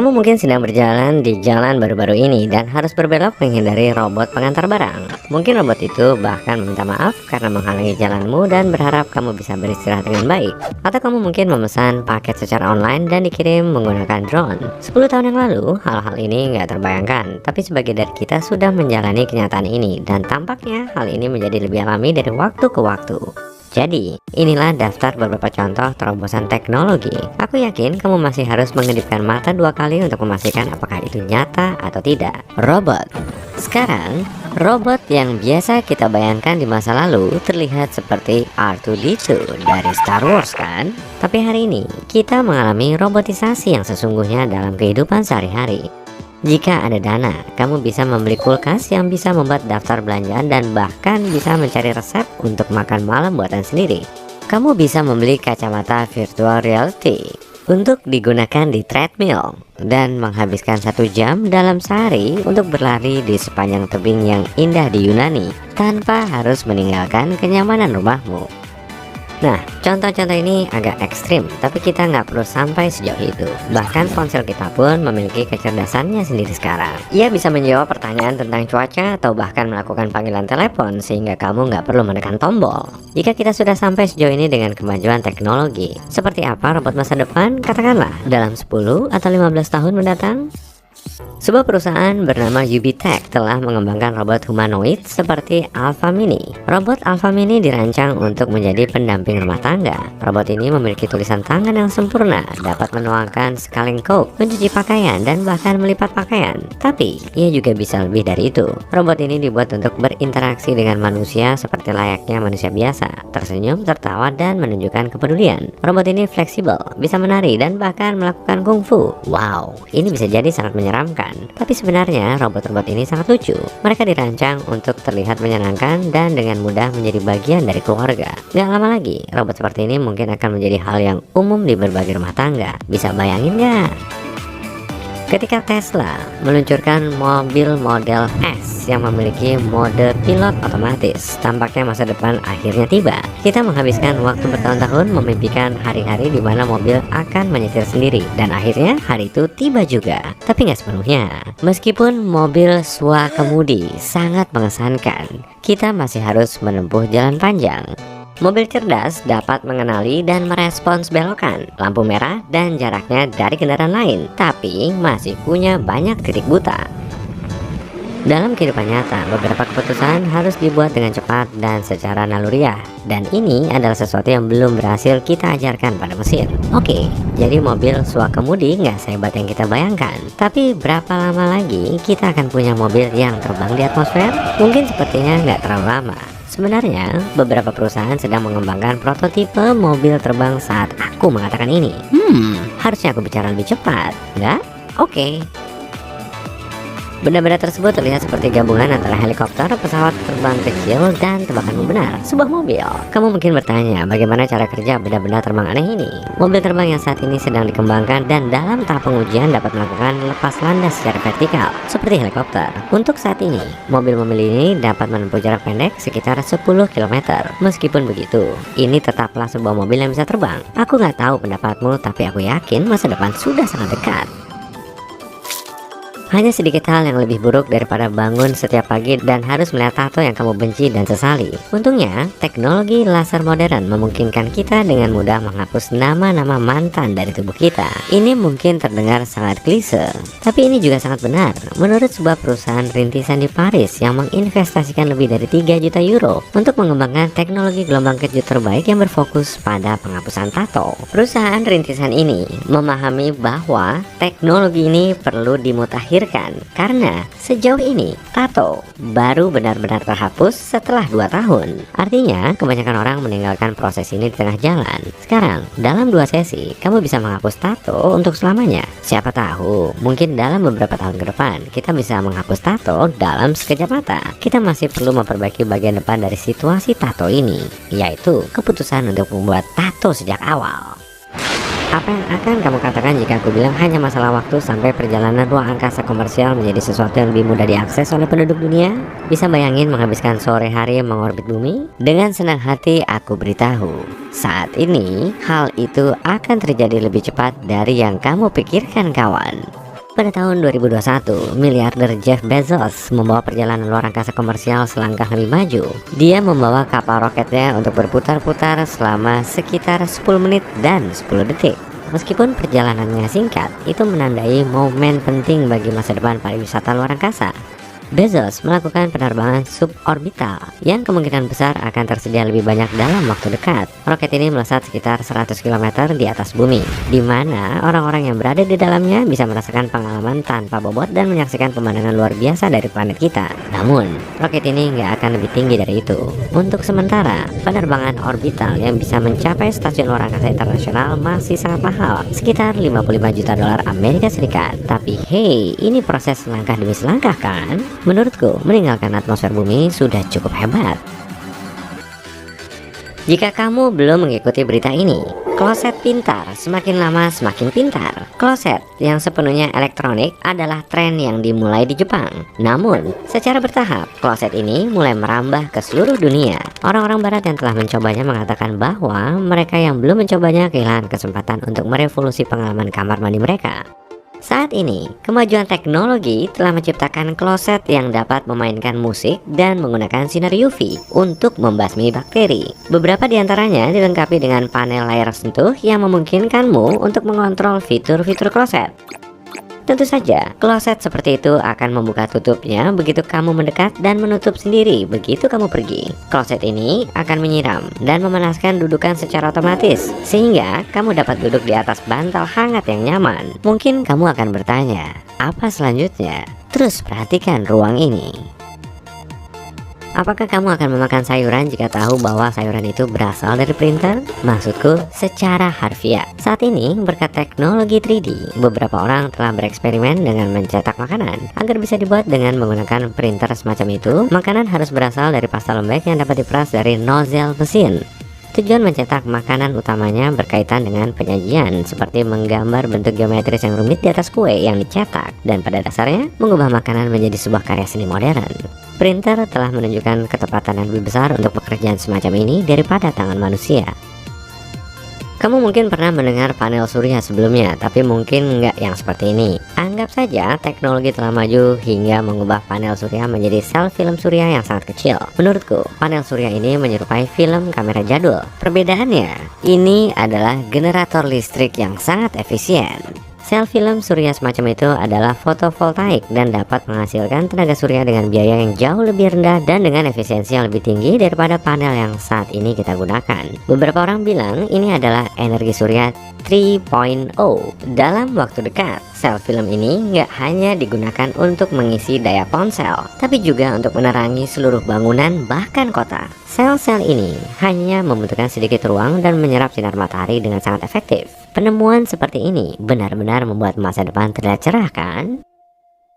Kamu mungkin sedang berjalan di jalan baru-baru ini dan harus berbelok menghindari robot pengantar barang. Mungkin robot itu bahkan meminta maaf karena menghalangi jalanmu dan berharap kamu bisa beristirahat dengan baik. Atau kamu mungkin memesan paket secara online dan dikirim menggunakan drone. 10 tahun yang lalu, hal-hal ini nggak terbayangkan, tapi sebagai dari kita sudah menjalani kenyataan ini dan tampaknya hal ini menjadi lebih alami dari waktu ke waktu. Jadi, inilah daftar beberapa contoh terobosan teknologi. Aku yakin kamu masih harus mengedipkan mata 2 kali untuk memastikan apakah itu nyata atau tidak. Robot. Sekarang, robot yang biasa kita bayangkan di masa lalu terlihat seperti R2-D2 dari Star Wars kan? Tapi hari ini, kita mengalami robotisasi yang sesungguhnya dalam kehidupan sehari-hari. Jika ada dana, kamu bisa membeli kulkas yang bisa membuat daftar belanjaan dan bahkan bisa mencari resep untuk makan malam buatan sendiri. Kamu bisa membeli kacamata virtual reality untuk digunakan di treadmill dan menghabiskan 1 jam dalam sehari untuk berlari di sepanjang tebing yang indah di Yunani tanpa harus meninggalkan kenyamanan rumahmu. Nah, contoh-contoh ini agak ekstrim, tapi kita nggak perlu sampai sejauh itu. Bahkan ponsel kita pun memiliki kecerdasannya sendiri sekarang. Ia bisa menjawab pertanyaan tentang cuaca atau bahkan melakukan panggilan telepon sehingga kamu nggak perlu menekan tombol. Jika kita sudah sampai sejauh ini dengan kemajuan teknologi, seperti apa robot masa depan? Katakanlah dalam 10 atau 15 tahun mendatang. Sebuah perusahaan bernama UBTech telah mengembangkan robot humanoid seperti Alpha Mini. Robot Alpha Mini dirancang untuk menjadi pendamping rumah tangga. Robot ini memiliki tulisan tangan yang sempurna, dapat menuangkan sekalian coke, mencuci pakaian, dan bahkan melipat pakaian. Tapi, ia juga bisa lebih dari itu. Robot ini dibuat untuk berinteraksi dengan manusia seperti layaknya manusia biasa, tersenyum, tertawa, dan menunjukkan kepedulian. Robot ini fleksibel, bisa menari, dan bahkan melakukan kungfu. Wow, ini bisa jadi sangat menyeramkan. Tapi sebenarnya robot-robot ini sangat lucu. Mereka dirancang untuk terlihat menyenangkan dan dengan mudah menjadi bagian dari keluarga. Gak lama lagi, robot seperti ini mungkin akan menjadi hal yang umum di berbagai rumah tangga. Bisa bayangin gak? Ketika Tesla meluncurkan mobil model S yang memiliki mode pilot otomatis, tampaknya masa depan akhirnya tiba. Kita menghabiskan waktu bertahun-tahun memimpikan hari-hari di mana mobil akan menyetir sendiri, dan akhirnya hari itu tiba juga. Tapi nggak sepenuhnya. Meskipun mobil swakemudi sangat mengesankan, kita masih harus menempuh jalan panjang. Mobil cerdas dapat mengenali dan merespons belokan, lampu merah, dan jaraknya dari kendaraan lain, tapi masih punya banyak titik buta. Dalam kehidupan nyata, beberapa keputusan harus dibuat dengan cepat dan secara naluriah, dan ini adalah sesuatu yang belum berhasil kita ajarkan pada mesin. Oke, jadi mobil swakemudi nggak sehebat yang kita bayangkan, tapi berapa lama lagi kita akan punya mobil yang terbang di atmosfer? Mungkin sepertinya nggak terlalu lama. Sebenarnya, beberapa perusahaan sedang mengembangkan prototipe mobil terbang saat aku mengatakan ini. Harusnya aku bicara lebih cepat, nggak? Oke. Benda-benda tersebut terlihat seperti gabungan antara helikopter, pesawat terbang kecil, dan tebakanmu benar, sebuah mobil. Kamu mungkin bertanya, bagaimana cara kerja benda-benda terbang aneh ini? Mobil terbang yang saat ini sedang dikembangkan dan dalam tahap pengujian dapat melakukan lepas landas secara vertikal, seperti helikopter. Untuk saat ini, mobil-mobil ini dapat menempuh jarak pendek sekitar 10 km. Meskipun begitu, ini tetaplah sebuah mobil yang bisa terbang. Aku nggak tahu pendapatmu, tapi aku yakin masa depan sudah sangat dekat. Hanya sedikit hal yang lebih buruk daripada bangun setiap pagi dan harus melihat tato yang kamu benci dan sesali. Untungnya, teknologi laser modern memungkinkan kita dengan mudah menghapus nama-nama mantan dari tubuh kita. Ini mungkin terdengar sangat klise, tapi ini juga sangat benar. Menurut sebuah perusahaan rintisan di Paris yang menginvestasikan lebih dari 3 juta euro untuk mengembangkan teknologi gelombang kejut terbaik yang berfokus pada penghapusan tato. Perusahaan rintisan ini memahami bahwa teknologi ini perlu dimutakhirkan karena sejauh ini tato baru benar-benar terhapus setelah 2 tahun. Artinya kebanyakan orang meninggalkan proses ini di tengah jalan. Sekarang dalam 2 sesi kamu bisa menghapus tato untuk selamanya. Siapa tahu mungkin dalam beberapa tahun ke depan kita bisa menghapus tato dalam sekejap mata. Kita masih perlu memperbaiki bagian depan dari situasi tato ini, yaitu keputusan untuk membuat tato sejak awal. Apa yang akan kamu katakan jika aku bilang hanya masalah waktu sampai perjalanan ruang angkasa komersial menjadi sesuatu yang lebih mudah diakses oleh penduduk dunia? Bisa bayangin menghabiskan sore hari mengorbit bumi? Dengan senang hati aku beritahu, saat ini hal itu akan terjadi lebih cepat dari yang kamu pikirkan, kawan. Pada tahun 2021, miliarder Jeff Bezos membawa perjalanan luar angkasa komersial selangkah lebih maju. Dia membawa kapal roketnya untuk berputar-putar selama sekitar 10 menit dan 10 detik. Meskipun perjalanannya singkat, itu menandai momen penting bagi masa depan pariwisata luar angkasa. Bezos melakukan penerbangan suborbital yang kemungkinan besar akan tersedia lebih banyak dalam waktu dekat. Roket ini melesat sekitar 100 km di atas bumi, di mana orang-orang yang berada di dalamnya bisa merasakan pengalaman tanpa bobot dan menyaksikan pemandangan luar biasa dari planet kita. Namun, roket ini nggak akan lebih tinggi dari itu. Untuk sementara, penerbangan orbital yang bisa mencapai stasiun luar angkasa internasional masih sangat mahal, sekitar 55 juta dolar Amerika Serikat. Tapi hey, ini proses langkah demi selangkah kan? Menurutku, meninggalkan atmosfer bumi sudah cukup hebat. Jika kamu belum mengikuti berita ini, kloset pintar semakin lama semakin pintar. Kloset yang sepenuhnya elektronik adalah tren yang dimulai di Jepang. Namun, secara bertahap, kloset ini mulai merambah ke seluruh dunia. Orang-orang barat yang telah mencobanya mengatakan bahwa mereka yang belum mencobanya kehilangan kesempatan untuk merevolusi pengalaman kamar mandi mereka. Saat ini, kemajuan teknologi telah menciptakan kloset yang dapat memainkan musik dan menggunakan sinar UV untuk membasmi bakteri. Beberapa di antaranya dilengkapi dengan panel layar sentuh yang memungkinkanmu untuk mengontrol fitur-fitur kloset. Tentu saja, kloset seperti itu akan membuka tutupnya begitu kamu mendekat dan menutup sendiri begitu kamu pergi. Kloset ini akan menyiram dan memanaskan dudukan secara otomatis, sehingga kamu dapat duduk di atas bantal hangat yang nyaman. Mungkin kamu akan bertanya, apa selanjutnya? Terus perhatikan ruang ini. Apakah kamu akan memakan sayuran jika tahu bahwa sayuran itu berasal dari printer? Maksudku, secara harfiah. Saat ini, berkat teknologi 3D, beberapa orang telah bereksperimen dengan mencetak makanan. Agar bisa dibuat dengan menggunakan printer semacam itu, makanan harus berasal dari pasta lembek yang dapat diperas dari nozzle mesin. Tujuan mencetak makanan utamanya berkaitan dengan penyajian, seperti menggambar bentuk geometris yang rumit di atas kue yang dicetak, dan pada dasarnya mengubah makanan menjadi sebuah karya seni modern. Printer telah menunjukkan ketepatan yang lebih besar untuk pekerjaan semacam ini daripada tangan manusia. Kamu mungkin pernah mendengar panel surya sebelumnya, tapi mungkin nggak yang seperti ini. Anggap saja teknologi telah maju hingga mengubah panel surya menjadi sel film surya yang sangat kecil. Menurutku, panel surya ini menyerupai film kamera jadul. Perbedaannya, ini adalah generator listrik yang sangat efisien. Sel film surya semacam itu adalah fotovoltaik dan dapat menghasilkan tenaga surya dengan biaya yang jauh lebih rendah dan dengan efisiensi yang lebih tinggi daripada panel yang saat ini kita gunakan. Beberapa orang bilang ini adalah energi surya 3.0. Dalam waktu dekat, sel film ini nggak hanya digunakan untuk mengisi daya ponsel, tapi juga untuk menerangi seluruh bangunan bahkan kota. Sel-sel ini hanya membutuhkan sedikit ruang dan menyerap sinar matahari dengan sangat efektif. Penemuan seperti ini benar-benar membuat masa depan terlihat cerah kan?